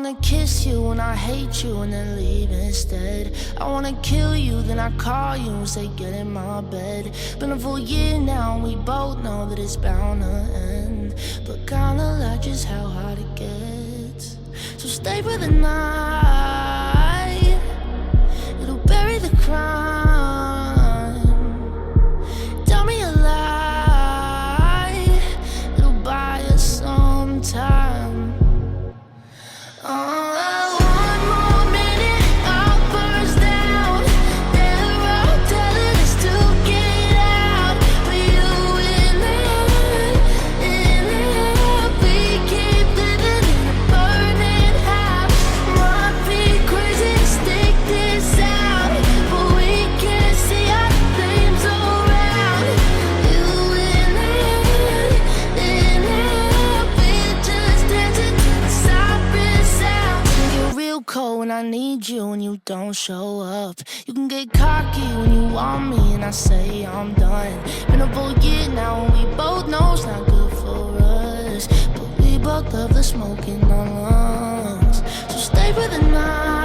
wanna kiss you and I hate you and then leave instead. I wanna kill you, then I call you and say get in my bed. Been a full year now and we both know that it's bound to end, but kinda like just how hard it gets. So stay for the night, it'll bury the crime. Tell me a lie, it'll buy us some time. One more minute, I'll burst down. They're all telling us to get out, but you in there, we keep living in a burning house. Might be crazy to stick this out, but we can't see our flames around. You in there, we're just dancing to the siren sound. Get real cold when I need you and you don't show up. You can get cocky when you want me and I say I'm done. Been a full year now and we both know it's not good for us, but we both love the smoke in our lungs. So stay for the night.